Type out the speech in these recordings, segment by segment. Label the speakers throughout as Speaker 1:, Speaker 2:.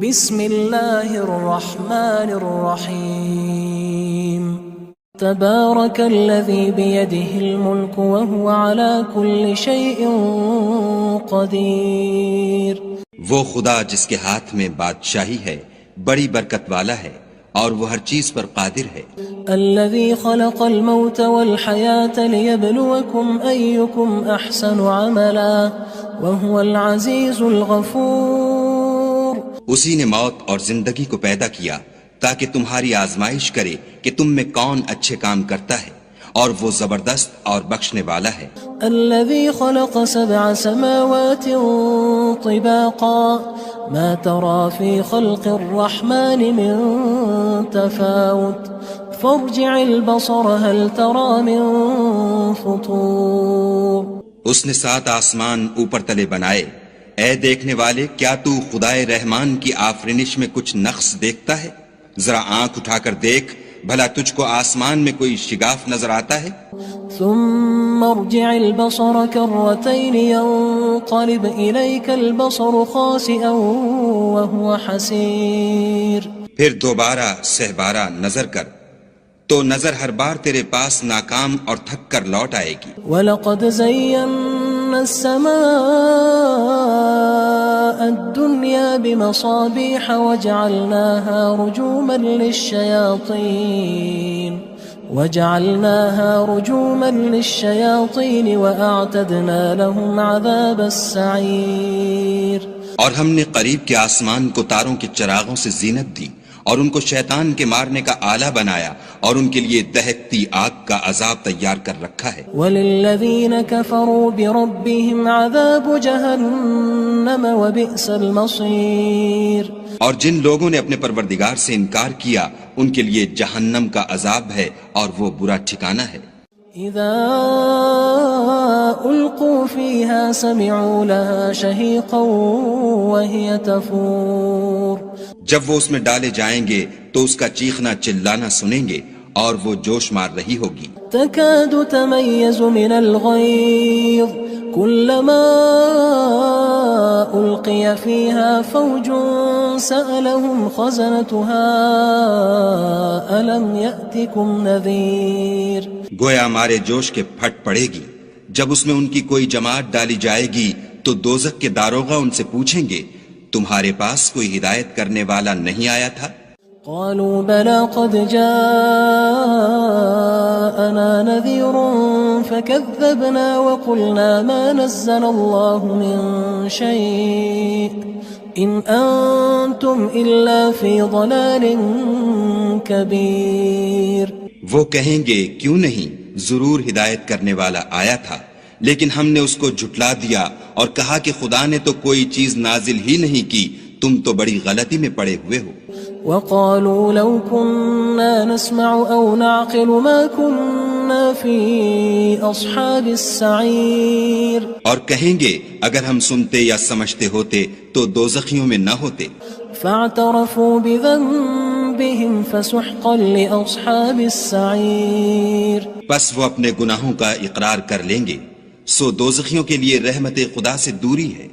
Speaker 1: بسم اللہ الرحمن الرحیم تبارک الذی بیدہ الملک وهو على كل شیء قدیر۔
Speaker 2: وہ خدا جس کے ہاتھ میں بادشاہی ہے بڑی برکت والا ہے اور وہ ہر چیز پر قادر ہے۔
Speaker 1: الذی خلق الموت والحیاة لیبلوکم ایکم احسن عملا وهو العزیز الغفور۔
Speaker 2: اسی نے موت اور زندگی کو پیدا کیا تاکہ تمہاری آزمائش کرے کہ تم میں کون اچھے کام کرتا ہے، اور وہ زبردست اور بخشنے والا ہے۔
Speaker 1: الذي خلق 7 سماوات طباقا ما ترى في خلق الرحمن من تفاوت فارجع البصر هل ترى من فطور۔
Speaker 2: اس نے 7 آسمان اوپر تلے بنائے، اے دیکھنے والے کیا تو خدائے رحمان کی آفرینش میں کچھ نقص دیکھتا ہے؟ ذرا آنکھ اٹھا کر دیکھ، بھلا تجھ کو آسمان میں کوئی شگاف نظر آتا ہے؟
Speaker 1: ثم ارجع البصر كرتين ينقلب إليك البصر خاسئا وهو حسير۔
Speaker 2: پھر دوبارہ سہبارہ نظر کر تو نظر ہر بار تیرے پاس ناکام اور تھک کر لوٹ آئے گی۔
Speaker 1: وَلَقَدْ زَيَّنَّا السَّمَاءَ الدُّنْيَا بِمَصَابِيحَ وَجَعَلْنَاهَا رُجُومًا لِلشَّيَاطِينِ وَأَعْتَدْنَا لَهُمْ عَذَابَ السَّعِيرِ۔
Speaker 2: اور ہم نے قریب کے آسمان کو تاروں کے چراغوں سے زینت دی اور ان کو شیطان کے مارنے کا آلہ بنایا، اور ان کے لیے دہکتی آگ کا عذاب تیار کر رکھا ہے۔
Speaker 1: وَلِلَّذِينَ كَفَرُوا بِرَبِّهِمْ عَذَابُ جَهَنَّمَ وَبِئْسَ الْمَصِيرُ۔
Speaker 2: اور جن لوگوں نے اپنے پروردگار سے انکار کیا ان کے لیے جہنم کا عذاب ہے اور وہ برا ٹھکانہ ہے۔
Speaker 1: اذا القوا فيها سمعوا لها شهيقا وهي تفور۔
Speaker 2: جب وہ اس میں ڈالے جائیں گے تو اس کا چیخنا چلانا سنیں گے اور وہ جوش مار رہی ہوگی۔
Speaker 1: تكاد تميز من الغيظ كلما ألقي فيها فوج سألهم خزنتها ألم يأتكم نذير۔
Speaker 2: گویا مارے جوش کے پھٹ پڑے گی جب اس میں ان کی کوئی جماعت ڈالی جائے گی تو دوزخ کے داروغہ ان سے پوچھیں گے تمہارے پاس کوئی ہدایت کرنے والا نہیں آیا تھا؟
Speaker 1: قالوا بلى قد جاءنا نذير فكذبنا وقلنا ما نزل الله من شيء إن أنتم إلا في ضلال كبير۔
Speaker 2: وہ کہیں گے کیوں نہیں، ضرور ہدایت کرنے والا آیا تھا، لیکن ہم نے اس کو جھٹلا دیا اور کہا کہ خدا نے تو کوئی چیز نازل ہی نہیں کی، تم تو بڑی غلطی میں پڑے ہوئے ہو۔
Speaker 1: وقالوا لو كنا نسمع أو نعقل ما كنا في أصحاب السعير۔
Speaker 2: اور کہیں گے اگر ہم سنتے یا سمجھتے ہوتے تو دوزخیوں میں نہ ہوتے۔
Speaker 1: فاعترفوا بذنبهم فسحقا لأصحاب السعير۔
Speaker 2: بس وہ اپنے گناہوں کا اقرار کر لیں گے، سو دوزخیوں کے لیے رحمت خدا سے دوری ہے۔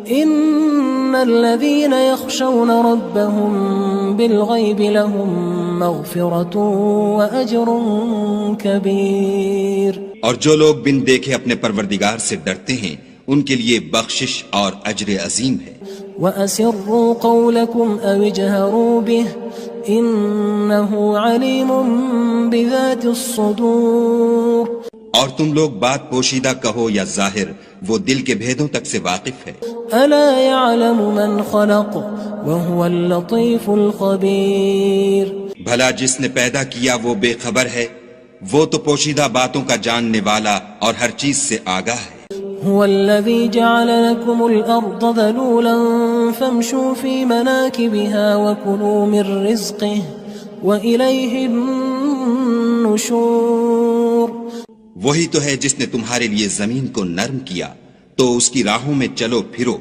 Speaker 1: ان الذين يخشون ربهم بالغيب لهم مغفرة واجر كبير۔
Speaker 2: اور جو لوگ بن دیکھے اپنے پروردگار سے ڈرتے ہیں ان کے لیے بخشش اور اجر عظیم ہے۔
Speaker 1: وَأَسِرُّوا قَوْلَكُمْ أَوِ اجْهَرُوا بِهِ إِنَّهُ عَلِيمٌ بِذَاتِ الصُّدُورِ۔
Speaker 2: اور تم لوگ بات پوشیدہ کہو یا ظاہر، وہ دل کے بھیدوں تک سے واقف ہے۔
Speaker 1: أَلَا يَعْلَمُ مَنْ خَلَقَ وَهُوَ اللَّطِيفُ الْخَبِيرُ۔
Speaker 2: بھلا جس نے پیدا کیا وہ بے خبر ہے، وہ تو پوشیدہ باتوں کا جاننے والا اور ہر چیز سے آگاہ ہے۔
Speaker 1: هو الذي جعل لكم الأرض ذلولا فامشوا في مناكبها وكلوا من رزقه وإليه النشور۔
Speaker 2: وہی تو ہے جس نے تمہارے لیے زمین کو نرم کیا تو اس کی راہوں میں چلو پھرو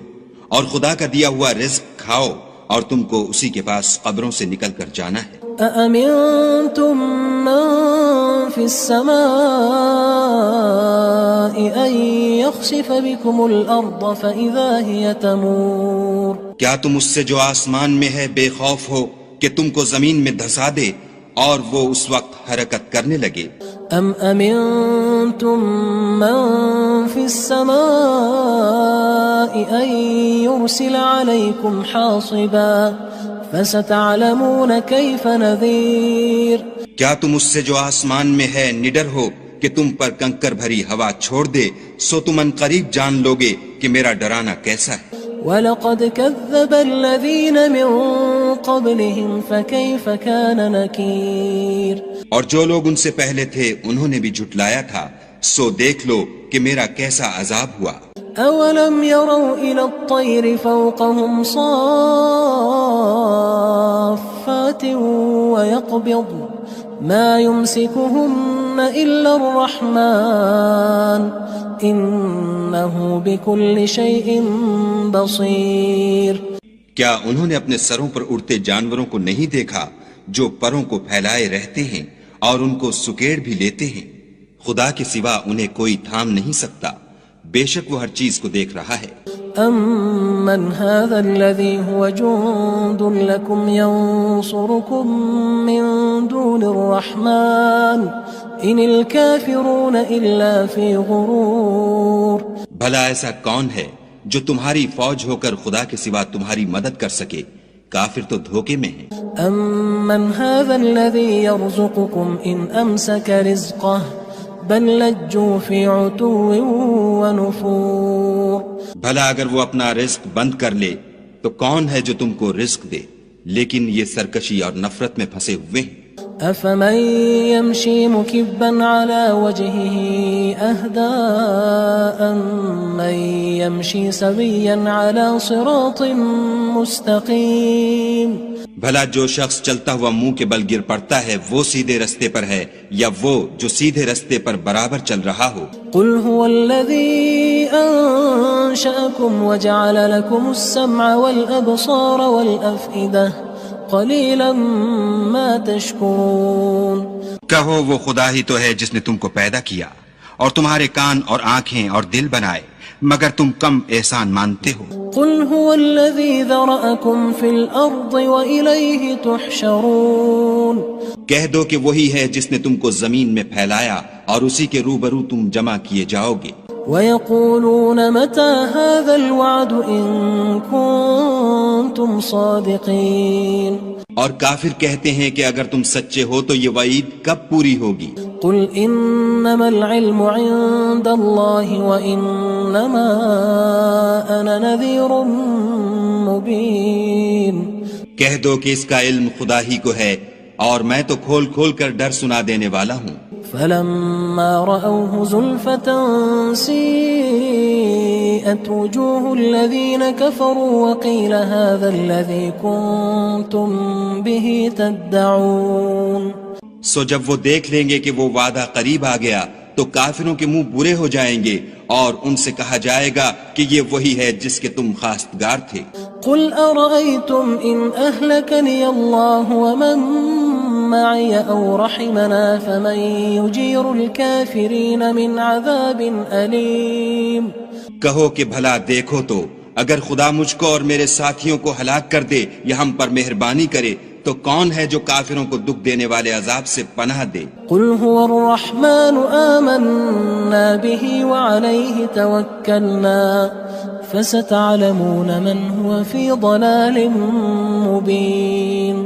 Speaker 2: اور خدا کا دیا ہوا رزق کھاؤ، اور تم کو اسی کے پاس قبروں سے نکل کر جانا ہے۔
Speaker 1: أأمنتم من في السماء أن يخسف بكم الأرض فإذا هي تمور۔
Speaker 2: کیا تم اس سے جو آسمان میں ہے بے خوف ہو کہ تم کو زمین میں دھسا دے اور وہ اس وقت حرکت کرنے لگے؟
Speaker 1: ام امنتم من في السماء ان يرسل عليكم حاصبا فستعلمون كيف نذير.
Speaker 2: کیا تم اس سے جو آسمان میں ہے نڈر ہو کہ تم پر کنکر بھری ہوا چھوڑ دے، سو تم ان قریب جان لوگے کہ میرا ڈرانا کیسا ہے.
Speaker 1: وَلَقَدْ كَذَّبَ الَّذِينَ مِن قَبْلِهِمْ فَكَيْفَ كَانَ نَكِيرٌ.
Speaker 2: اور جو لوگ ان سے پہلے تھے انہوں نے بھی جھٹلایا تھا، سو دیکھ لو کہ میرا کیسا عذاب ہوا.
Speaker 1: أَوَلَمْ يَرَوْا إِلَى الطَّيْرِ فَوْقَهُمْ صَافَّاتٍ وَيَقْبِضْنَ مَا يُمْسِكُهُنَّ إِلَّا الرَّحْمَنُ إِنَّهُ بِكُلِّ شَيْءٍ بَصِيرٌ.
Speaker 2: کیا انہوں نے اپنے سروں پر اڑتے جانوروں کو نہیں دیکھا جو پروں کو پھیلائے رہتے ہیں اور ان کو سکیڑ بھی لیتے ہیں؟ خدا کے سوا انہیں کوئی تھام نہیں سکتا، بے شک وہ ہر چیز کو دیکھ رہا ہے.
Speaker 1: أَمَّنْ هَذَا الَّذِي هُوَ جُندٌ لَكُمْ يَنصُرُكُم مِّن دُونِ الرَّحْمَنِ إِنِ الْكَافِرُونَ إِلَّا فِي غُرُورٍ.
Speaker 2: بھلا ایسا کون ہے جو تمہاری فوج ہو کر خدا کے سوا تمہاری مدد کر سکے؟ کافر تو دھوکے میں ہیں.
Speaker 1: أَمَّنْ هَذَا الَّذِي يَرْزُقُكُمْ إِنْ أَمْسَكَ رِزْقَهُ بَلْ لَجُّوا فِي عُتُوٍّ وَنُفُورٍ.
Speaker 2: بھلا اگر وہ اپنا رزق بند کر لے تو کون ہے جو تم کو رزق دے؟ لیکن یہ سرکشی اور نفرت میں پھنسے ہوئے ہیں.
Speaker 1: أَفَمَن يَمْشِي مُكِبًّا عَلَى وَجْهِهِ أَهْدَىٰ أَمَّن يَمْشِي سَوِيًّا عَلَى صِرَاطٍ مُّسْتَقِيمٍ.
Speaker 2: بھلا جو شخص چلتا ہوا منہ کے بل گر پڑتا ہے وہ سیدھے رستے پر ہے یا وہ جو سیدھے رستے پر برابر چل رہا ہو؟
Speaker 1: قُلْ هُوَ الَّذِي أَنشَأَكُمْ وَجَعَلَ لَكُمُ السَّمْعَ وَالْأَبْصَارَ وَالْأَفْئِدَةَ قَلِيلًا مَا تَشْكُرُونَ.
Speaker 2: کہو وہ خدا ہی تو ہے جس نے تم کو پیدا کیا اور تمہارے کان اور آنکھیں اور دل بنائے، مگر تم کم احسان مانتے ہو.
Speaker 1: قُلْ هُوَ الَّذِي ذَرَأَكُمْ فِي الْأَرْضِ وَإِلَيْهِ تُحْشَرُونَ.
Speaker 2: کہہ دو کہ وہی ہے جس نے تم کو زمین میں پھیلایا اور اسی کے روبرو تم جمع کیے جاؤ گے.
Speaker 1: وَيَقُولُونَ مَتَى هَذَا الْوَعْدُ إِن كُنتُمْ صَادِقِينَ.
Speaker 2: اور کافر کہتے ہیں کہ اگر تم سچے ہو تو یہ وعید کب پوری ہوگی؟
Speaker 1: قُلْ إِنَّمَا الْعِلْمُ عِندَ اللَّهِ وَإِنَّمَا أَنَا نَذِيرٌ مُّبِينٌ. کہہ
Speaker 2: دو کہ اس کا علم خدا ہی کو ہے اور میں تو کھول کھول کر ڈر سنا دینے والا ہوں.
Speaker 1: فَلَمَّا رَأَوْهُ زُلْفَةً سِيئَتْ وُجُوهُ الَّذِينَ كَفَرُوا وَقِيلَ هَذَا الَّذِي كُنتُم بِهِ تَدَّعُونَ.
Speaker 2: سو جب وہ دیکھ لیں گے کہ وہ وعدہ قریب آ گیا تو کافروں کے منہ برے ہو جائیں گے اور ان سے کہا جائے گا کہ یہ وہی ہے جس کے تم خواستگار تھے.
Speaker 1: قُلْ أَرَأَيْتُمْ إِنْ أَهْلَكَنِيَ اللَّهُ وَمَن مَّعِيَ أَوْ رَحِمَنَا فَمَن يُجِيرُ الْكَافِرِينَ مِنْ عَذَابٍ أَلِيمٍ.
Speaker 2: کہو کہ بھلا دیکھو تو اگر خدا مجھ کو اور میرے ساتھیوں کو ہلاک کر دے یا ہم پر مہربانی کرے تو کون ہے جو کافروں کو دکھ دینے والے عذاب سے پناہ دے؟
Speaker 1: قُلْ هُوَ الرَّحْمَنُ آمَنَّا بِهِ وَعَلَيْهِ تَوَكَّلْنَا فَسَتَعْلَمُونَ مَنْ هُوَ فِي ضَلَالٍ مُّبِينٍ.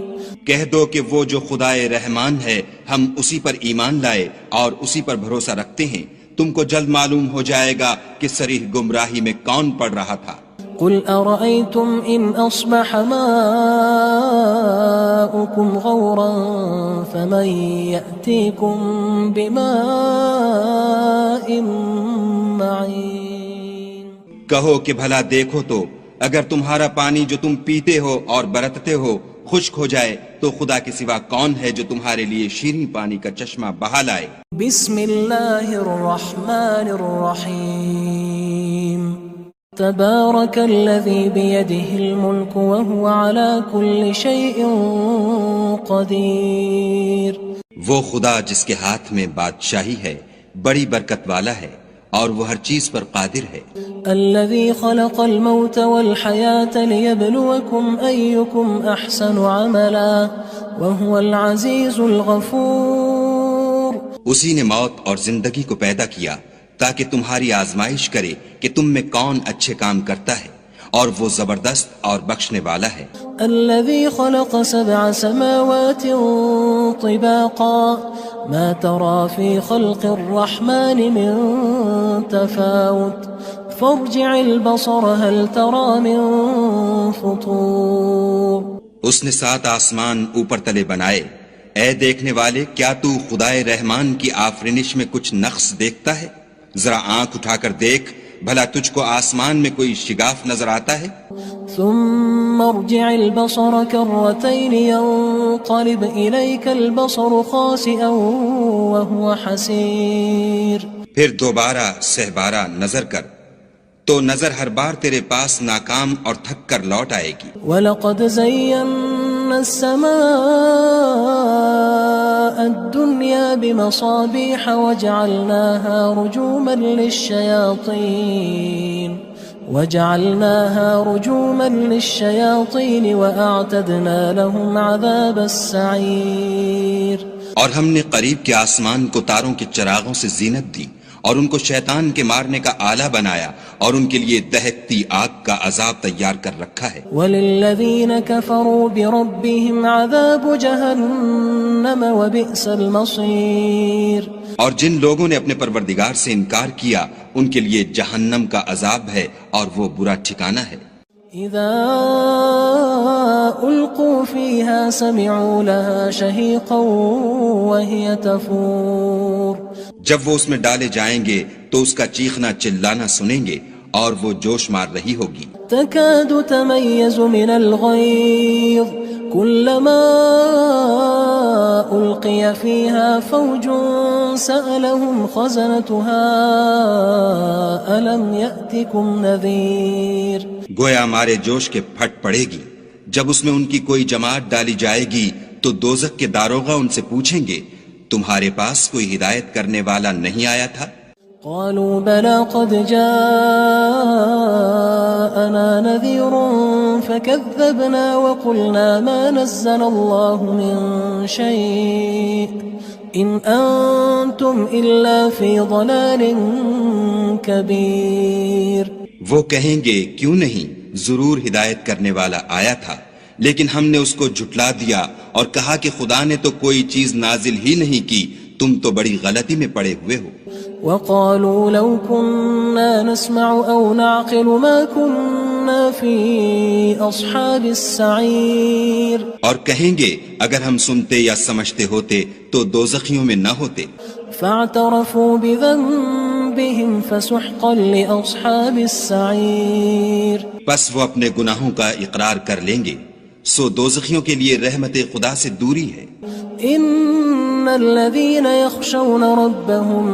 Speaker 2: کہہ دو کہ وہ جو خدائے رحمان ہے ہم اسی پر ایمان لائے اور اسی پر بھروسہ رکھتے ہیں، تم کو جلد معلوم ہو جائے گا کہ صریح گمراہی میں کون پڑ رہا تھا.
Speaker 1: قُلْ أَرَأَيْتُمْ إِنْ أَصْبَحَ مَاؤُكُمْ غَوْرًا فَمَن يَأْتِيكُم بِمَاءٍ مَّعِينٍ.
Speaker 2: کہو کہ بھلا دیکھو تو اگر تمہارا پانی جو تم پیتے ہو اور برتتے ہو خشک ہو جائے تو خدا کے سوا کون ہے جو تمہارے لیے شیریں پانی کا چشمہ بہا لائے.
Speaker 1: بسم اللہ الرحمن الرحیم. تبارک الذی بیدہ الملک وهو على كل شیء قدیر.
Speaker 2: وہ خدا جس کے ہاتھ میں بادشاہی ہے بڑی برکت والا ہے اور وہ ہر چیز پر قادر ہے.
Speaker 1: الذي خلق الموت والحياة ليبلوكم أيكم أحسن عملا وهو العزيز الغفور.
Speaker 2: اسی نے موت اور زندگی کو پیدا کیا تاکہ تمہاری آزمائش کرے کہ تم میں کون اچھے کام کرتا ہے، اور وہ زبردست اور بخشنے والا ہے.
Speaker 1: الذي خلق 7 سماوات طباقا ما ترى في خلق الرحمن من تفاوت فارجع البصر هل ترى من فطور.
Speaker 2: اس نے 7 آسمان اوپر تلے بنائے. اے دیکھنے والے، کیا تو خدائے رحمان کی آفرینش میں کچھ نقص دیکھتا ہے؟ ذرا آنکھ اٹھا کر دیکھ، بھلا تجھ کو آسمان میں کوئی شگاف نظر آتا ہے؟
Speaker 1: ثم ارجع البصر كرتين ينقلب إليك البصر خاسئا وهو حسير.
Speaker 2: پھر دوبارہ سہبارہ نظر کر تو نظر ہر بار تیرے پاس ناکام اور تھک کر لوٹ آئے گی.
Speaker 1: وَلَقَدْ زَيَّنَّا السَّمَاءَ الدُّنْيَا بِمَصَابِيحَ وَجَعَلْنَاهَا رُجُومًا لِلشَّيَاطِينِ وَأَعْتَدْنَا لَهُمْ عَذَابَ السَّعِيرِ.
Speaker 2: اور ہم نے قریب کے آسمان کو تاروں کے چراغوں سے زینت دی اور ان کو شیطان کے مارنے کا آلہ بنایا اور ان کے لیے دہکتی آگ کا عذاب تیار کر رکھا ہے.
Speaker 1: وَلِلَّذِينَ كَفَرُوا بِرَبِّهِمْ عَذَابُ جَهَنَّمَ وَبِئْسَ الْمَصِيرُ.
Speaker 2: اور جن لوگوں نے اپنے پروردگار سے انکار کیا ان کے لیے جہنم کا عذاب ہے اور وہ برا ٹھکانہ ہے.
Speaker 1: اذا القوا فيها سمعوا لها شهيقا وهي تفور.
Speaker 2: جب وہ اس میں ڈالے جائیں گے تو اس کا چیخنا چلانا سنیں گے اور وہ جوش مار رہی ہوگی.
Speaker 1: تكاد تميز من الغيظ كلما ألقي فيها فوج سألهم خزنتها ألم يأتكم نذير.
Speaker 2: گویا مارے جوش کے پھٹ پڑے گی. جب اس میں ان کی کوئی جماعت ڈالی جائے گی تو دوزخ کے داروغہ ان سے پوچھیں گے تمہارے پاس کوئی ہدایت کرنے والا نہیں آیا تھا؟
Speaker 1: قالوا بلى قد جاءنا نذير فكذبنا وقلنا ما نزل الله من شيء إن أنتم إلا في ضلال كبير.
Speaker 2: وہ کہیں گے کیوں نہیں، ضرور ہدایت کرنے والا آیا تھا، لیکن ہم نے اس کو جھٹلا دیا اور کہا کہ خدا نے تو کوئی چیز نازل ہی نہیں کی، تم تو بڑی غلطی میں پڑے ہوئے ہو.
Speaker 1: وقالوا لو كنا نسمع أو نعقل ما كنا في أصحاب السعير.
Speaker 2: اور کہیں گے اگر ہم سنتے یا سمجھتے ہوتے تو دوزخیوں میں نہ ہوتے.
Speaker 1: فاعترفوا بذنبهم فسحقا لأصحاب السعير.
Speaker 2: بس وہ اپنے گناہوں کا اقرار کر لیں گے، سو دوزخیوں کے لیے رحمت خدا سے دوری ہے.
Speaker 1: ان الذين يخشون ربهم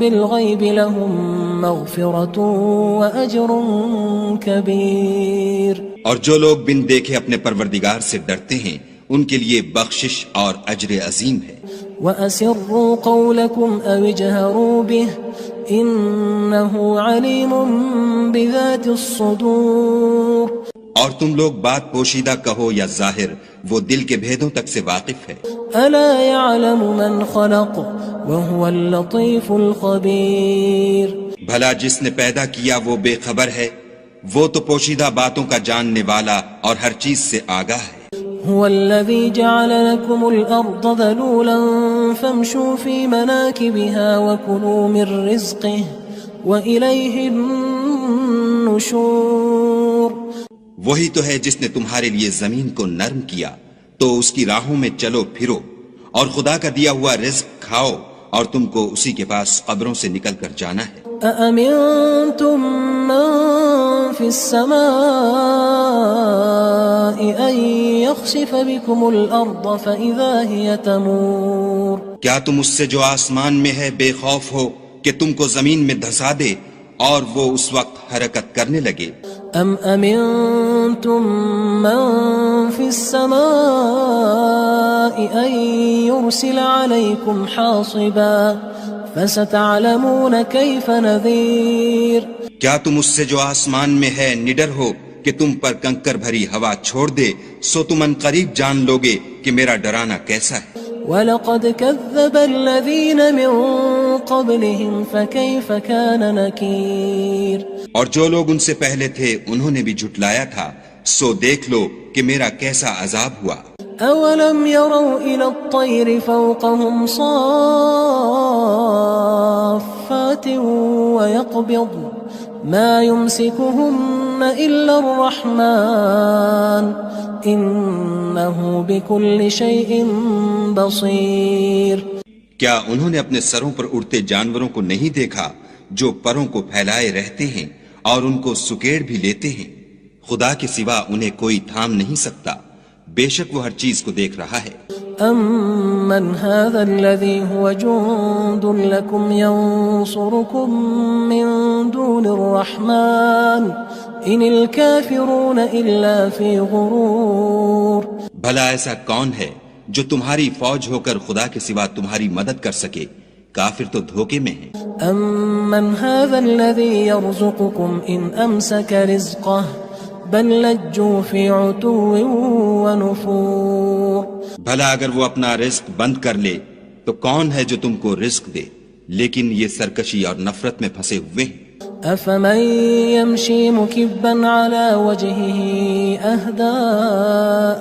Speaker 1: بالغيب لهم مغفرة واجر كبير.
Speaker 2: اور جو لوگ بن دیکھے اپنے پروردگار سے ڈرتے ہیں ان کے لیے بخشش اور اجر عظیم ہے.
Speaker 1: واسروا قولكم او اجهروا به انه عليم بذات الصدور.
Speaker 2: اور تم لوگ بات پوشیدہ کہو یا ظاہر، وہ دل کے بھیدوں تک سے واقف ہے.
Speaker 1: الا يعلم من خلق وهو اللطيف الخبير.
Speaker 2: بھلا جس نے پیدا کیا وہ بے خبر ہے، وہ تو پوشیدہ باتوں کا جاننے والا اور ہر چیز سے آگاہ ہے.
Speaker 1: هو الذي جعل لكم الأرض ذلولا فامشوا في مناكبها وكلوا من رزقه وإليه النشور.
Speaker 2: وہی تو ہے جس نے تمہارے لیے زمین کو نرم کیا تو اس کی راہوں میں چلو پھرو اور خدا کا دیا ہوا رزق کھاؤ اور تم کو اسی کے پاس قبروں سے نکل کر جانا ہے.
Speaker 1: أأمنتم من في السماء أن يخسف بكم الأرض فإذا هي تمور.
Speaker 2: کیا تم اس سے جو آسمان میں ہے بے خوف ہو کہ تم کو زمین میں دھسا دے اور وہ اس وقت حرکت کرنے لگے؟
Speaker 1: ام امنتم من في السماء ان يرسل عليكم حاصبا فستعلمون كيف نذير
Speaker 2: کیا تم اس سے جو آسمان میں ہے نڈر ہو کہ تم پر کنکر بھری ہوا چھوڑ دے، سو تم ان قریب جان لوگے کہ میرا ڈرانا کیسا ہے۔
Speaker 1: وَلَقَدْ كَذَّبَ الَّذِينَ مِن قَبْلِهِمْ فَكَيْفَ كَانَ نَكِيرٌ
Speaker 2: اور جو لوگ ان سے پہلے تھے انہوں نے بھی جھٹلایا تھا، سو دیکھ لو کہ میرا کیسا عذاب ہوا۔
Speaker 1: أَوَلَمْ يَرَوْا إِلَى الطَّيْرِ فَوْقَهُمْ صَافَّاتٍ وَيَقْبِضْنَ مَا يُمْسِكُهُنَّ إِلَّا الرَّحْمَنُ إِنَّهُ بِكُلِّ شَيْءٍ بَصِيرٌ۔
Speaker 2: کیا انہوں نے اپنے سروں پر اڑتے جانوروں کو نہیں دیکھا جو پروں کو پھیلائے رہتے ہیں اور ان کو سکیڑ بھی لیتے ہیں؟ خدا کے سوا انہیں کوئی تھام نہیں سکتا، بے شک وہ ہر چیز کو دیکھ رہا ہے۔
Speaker 1: أَمَّنْ هَذَا الَّذِي هُوَ جُندٌ لَكُمْ يَنصُرُكُم مِّن دُونِ الرَّحْمَنِ إِنِ الْكَافِرُونَ إِلَّا فِي غُرُورٍ۔
Speaker 2: بھلا ایسا کون ہے جو تمہاری فوج ہو کر خدا کے سوا تمہاری مدد کر سکے؟ کافر تو دھوکے میں ہیں۔
Speaker 1: أَمَّنْ هَذَا الَّذِي يَرْزُقُكُمْ إِنْ أَمْسَكَ رِزْقَهُ بَلْ لَجُّوا فِي عُتُوٍّ وَنُفُورٍ۔
Speaker 2: بھلا اگر وہ اپنا رزق بند کر لے تو کون ہے جو تم کو رزق دے؟ لیکن یہ سرکشی اور نفرت میں پھنسے ہوئے ہیں۔
Speaker 1: أَفَمَن يَمْشِي مُكِبًّا عَلَى وَجْهِهِ أَهْدَىٰ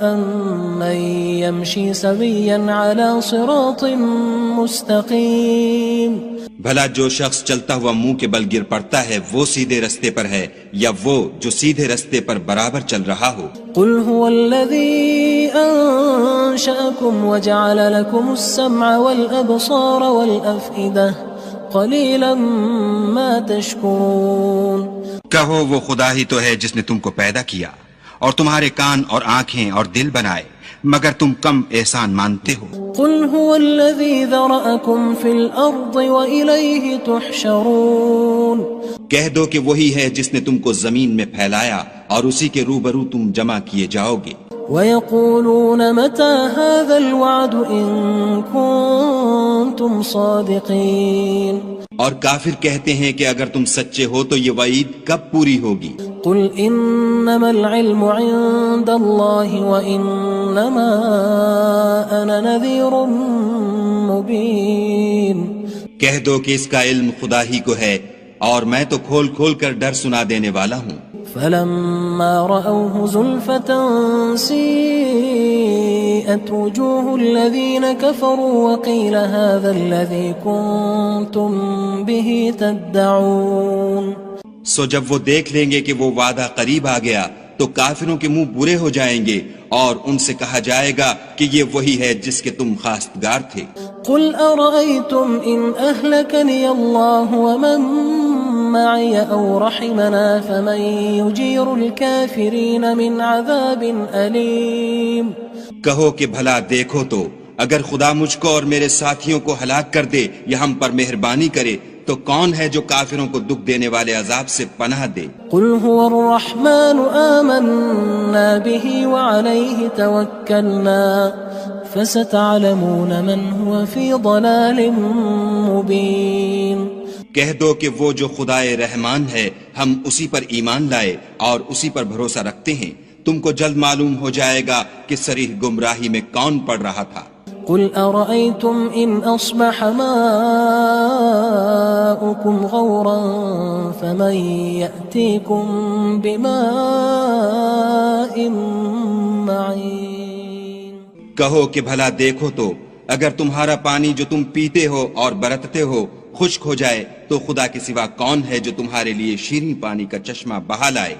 Speaker 1: أَمَّن يَمْشِي سَوِيًّا عَلَى صِرَاطٍ مُّسْتَقِيمٍ۔
Speaker 2: بھلا جو شخص چلتا ہوا منہ کے بل گر پڑتا ہے وہ سیدھے رستے پر ہے یا وہ جو سیدھے رستے پر برابر چل رہا ہو؟
Speaker 1: قُلْ هُوَ الَّذِي أَنشَأَكُمْ وَجَعَلَ لَكُمُ السَّمْعَ وَالْأَبْصَارَ وَالْأَفْئِدَةَ قَلِيلًا مَا تَشْكُرُونَ۔
Speaker 2: کہو وہ خدا ہی تو ہے جس نے تم کو پیدا کیا اور تمہارے کان اور آنکھیں اور دل بنائے، مگر تم کم احسان مانتے ہو۔
Speaker 1: قُلْ هُوَ الَّذِي ذَرَأَكُمْ فِي الْأَرْضِ وَإِلَيْهِ تُحْشَرُونَ۔
Speaker 2: کہہ دو کہ وہی ہے جس نے تم کو زمین میں پھیلایا اور اسی کے روبرو تم جمع کیے جاؤ گے۔
Speaker 1: وَيَقُولُونَ مَتَى هَذَا الْوَعْدُ إِن كُنتُمْ صَادِقِينَ۔
Speaker 2: اور کافر کہتے ہیں کہ اگر تم سچے ہو تو یہ وعید کب پوری ہوگی؟
Speaker 1: قُلْ إِنَّمَا الْعِلْمُ عِندَ اللَّهِ وَإِنَّمَا أَنَا نَذِيرٌ مُّبِينٌ۔
Speaker 2: کہہ دو کہ اس کا علم خدا ہی کو ہے اور میں تو کھول کھول کر ڈر سنا دینے والا ہوں۔
Speaker 1: فَلَمَّا رَأَوْهُ زُلْفَةً سِيئَتْ وُجُوهُ الَّذِينَ كَفَرُوا وَقِيلَ هَذَا الَّذِي كُنتُم بِهِ تَدَّعُونَ۔
Speaker 2: سو جب وہ دیکھ لیں گے کہ وہ وعدہ قریب آ گیا تو کافروں کے منہ برے ہو جائیں گے اور ان سے کہا جائے گا کہ یہ وہی ہے جس کے تم خواستگار تھے۔
Speaker 1: قُلْ أَرَأَيْتُمْ إِنْ أَهْلَكَنِيَ اللَّهُ وَمَن مَّعِيَ أَوْ رَحِمَنَا فَمَن يُجِيرُ الْكَافِرِينَ مِنْ عَذَابٍ أَلِيمٍ۔
Speaker 2: کہو کہ بھلا دیکھو تو اگر خدا مجھ کو اور میرے ساتھیوں کو ہلاک کر دے یا ہم پر مہربانی کرے تو کون ہے جو کافروں کو دکھ دینے والے عذاب سے پناہ دے؟
Speaker 1: قُلْ هُوَ الرَّحْمَنُ آمَنَّا بِهِ وَعَلَيْهِ تَوَكَّلْنَا فَسَتَعْلَمُونَ مَنْ هُوَ فِي ضَلَالٍ مُّبِينٍ۔
Speaker 2: کہہ دو کہ وہ جو خدائے رحمان ہے ہم اسی پر ایمان لائے اور اسی پر بھروسہ رکھتے ہیں، تم کو جلد معلوم ہو جائے گا کہ صریح گمراہی میں کون پڑ رہا تھا۔
Speaker 1: قُلْ أَرَأَيْتُمْ إِنْ أَصْبَحَ مَاؤُكُمْ غَوْرًا فَمَن يَأْتِيكُم بِمَاءٍ مَّعِينٍ۔
Speaker 2: کہو کہ بھلا دیکھو تو اگر تمہارا پانی جو تم پیتے ہو اور برتتے ہو خشک ہو جائے تو خدا کے سوا کون ہے جو تمہارے لیے شیریں پانی کا چشمہ بہا لائے؟